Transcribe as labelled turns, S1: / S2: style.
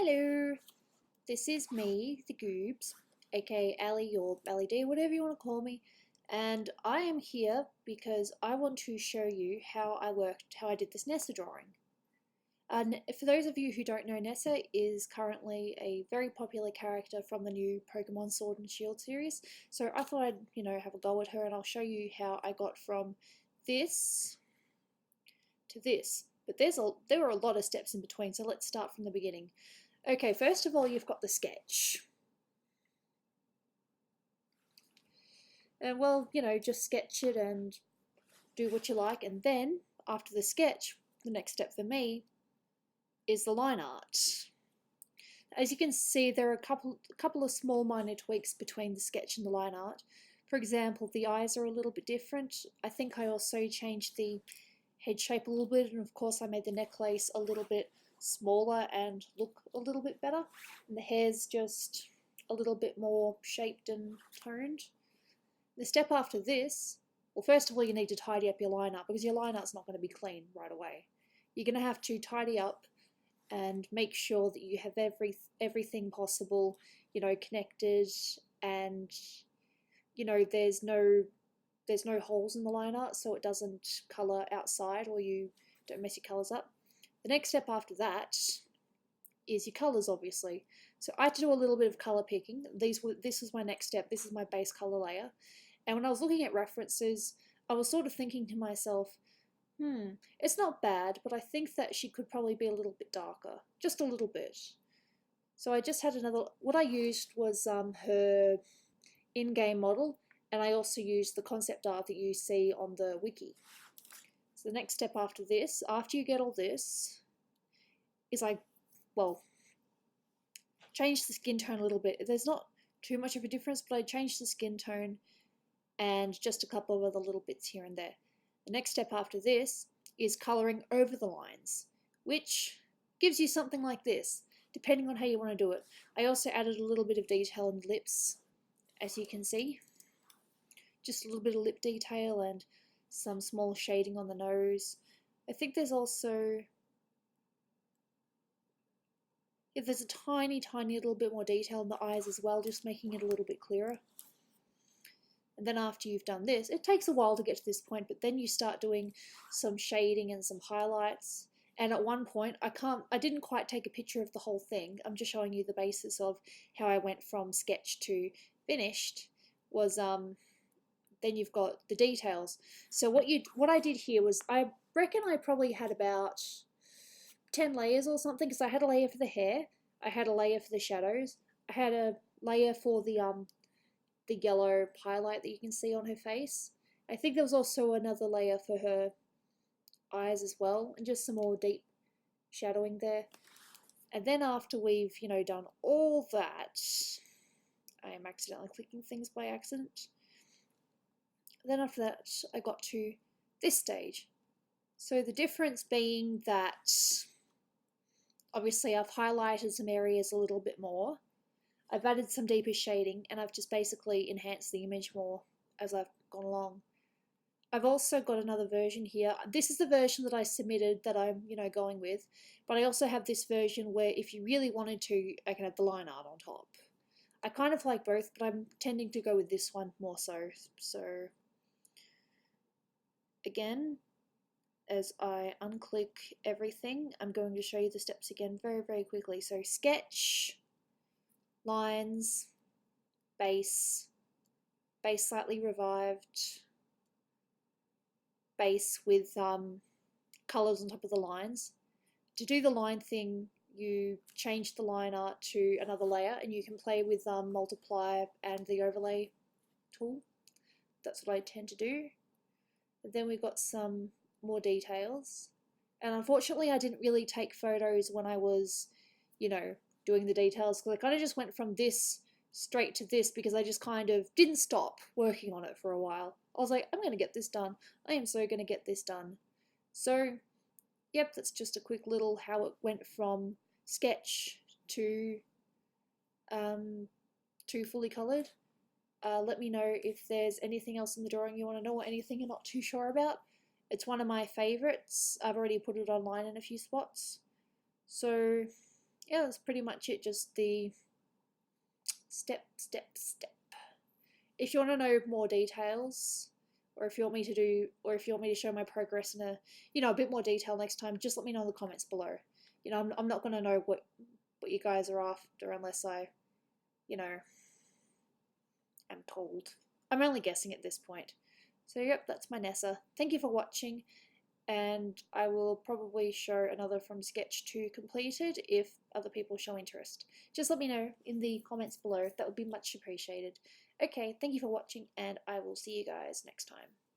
S1: Hello, this is me, the Goobs, aka Ali or Ali D, whatever you want to call me, and I am here because I want to show you how I did this Nessa drawing. For those of you who don't know, Nessa is currently a very popular character from the new Pokemon Sword and Shield series, so I thought I'd have a go at her, and I'll show you how I got from this to this. But there were a lot of steps in between, so let's start from the beginning. Okay, first of all, you've got the sketch. And well, just sketch it and do what you like. And then, after the sketch, the next step for me is the line art. As you can see, there are a couple of small minor tweaks between the sketch and the line art. For example, the eyes are a little bit different. I think I also changed the head shape a little bit, and of course I made the necklace a little bit smaller and look a little bit better, and the hair's just a little bit more shaped and toned. The step after this, well, first of all, you need to tidy up your line art because your line art's not going to be clean right away. You're going to have to tidy up and make sure that you have everything possible, connected, and there's no holes in the line art so it doesn't colour outside or you don't mess your colours up. The next step after that is your colours, obviously. So I had to do a little bit of colour picking. This was my next step. This is my base colour layer. And when I was looking at references, I was sort of thinking to myself, it's not bad, but I think that she could probably be a little bit darker. Just a little bit. So I just had what I used was her in-game model, and I also used the concept art that you see on the wiki. So the next step after this, after you get all this, is change the skin tone a little bit. There's not too much of a difference, but I changed the skin tone and just a couple of other little bits here and there. The next step after this is colouring over the lines, which gives you something like this, depending on how you want to do it. I also added a little bit of detail in the lips, as you can see. Just a little bit of lip detail and some small shading on the nose. I think there's also, there's a tiny little bit more detail in the eyes as well, just making it a little bit clearer. And then after you've done this, it takes a while to get to this point, but then you start doing some shading and some highlights. And at one point, I didn't quite take a picture of the whole thing. I'm just showing you the basis of how I went from sketch to finished. Was then you've got the details. So what I did here was, I reckon I probably had about 10 layers or something, because I had a layer for the hair, I had a layer for the shadows, I had a layer for the yellow highlight that you can see on her face. I think there was also another layer for her eyes as well, and just some more deep shadowing there. And then after we've, done all that, I am accidentally clicking things by accident. Then after that, I got to this stage. So the difference being that, obviously I've highlighted some areas a little bit more, I've added some deeper shading, and I've just basically enhanced the image more as I've gone along. I've also got another version here. This is the version that I submitted that I'm, going with, but I also have this version where if you really wanted to, I can add the line art on top. I kind of like both, but I'm tending to go with this one more so. So again, as I unclick everything, I'm going to show you the steps again very quickly. So sketch, lines, base slightly revived, base with colours on top of the lines. To do the line thing, you change the line art to another layer, and you can play with multiply and the overlay tool. That's what I tend to do. And then we've got some more details, and unfortunately I didn't really take photos when I was doing the details, because I kind of just went from this straight to this because I just kind of didn't stop working on it for a while. I was like, I'm going to get this done. I am so going to get this done. So yep, that's just a quick little how it went from sketch to fully coloured. Let me know if there's anything else in the drawing you want to know, or anything you're not too sure about. It's one of my favourites. I've already put it online in a few spots. So yeah, that's pretty much it. Just the step. If you want to know more details, or if you want me to show my progress in a bit more detail next time, just let me know in the comments below. I'm not gonna know what you guys are after unless I, am told. I'm only guessing at this point. So yep, that's my Nessa. Thank you for watching, and I will probably show another from Sketch 2 completed if other people show interest. Just let me know in the comments below. That would be much appreciated. Okay, thank you for watching, and I will see you guys next time.